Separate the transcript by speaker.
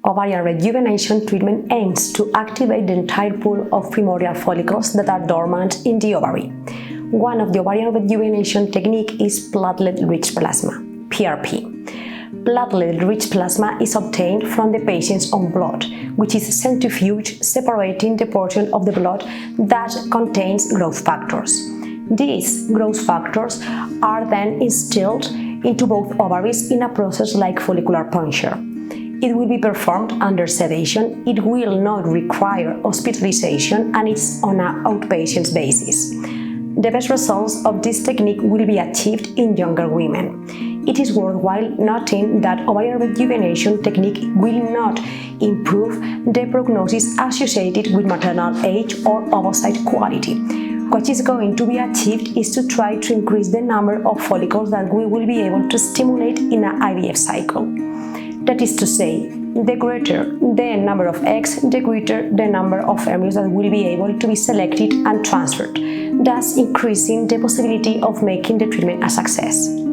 Speaker 1: Ovarian rejuvenation treatment aims to activate the entire pool of primordial follicles that are dormant in the ovary. One of the ovarian rejuvenation technique is platelet-rich plasma, PRP. Platelet-rich plasma is obtained from the patient's own blood, which is centrifuged, separating the portion of the blood that contains growth factors. These growth factors are then instilled into both ovaries in a process like follicular puncture. It will be performed under sedation, it will not require hospitalization, and it's on an outpatient basis. The best results of this technique will be achieved in younger women. It is worthwhile noting that ovarian rejuvenation technique will not improve the prognosis associated with maternal age or oocyte quality. What is going to be achieved is to try to increase the number of follicles that we will be able to stimulate in an IVF cycle. That is to say, the greater the number of eggs, the greater the number of embryos that will be able to be selected and transferred, thus increasing the possibility of making the treatment a success.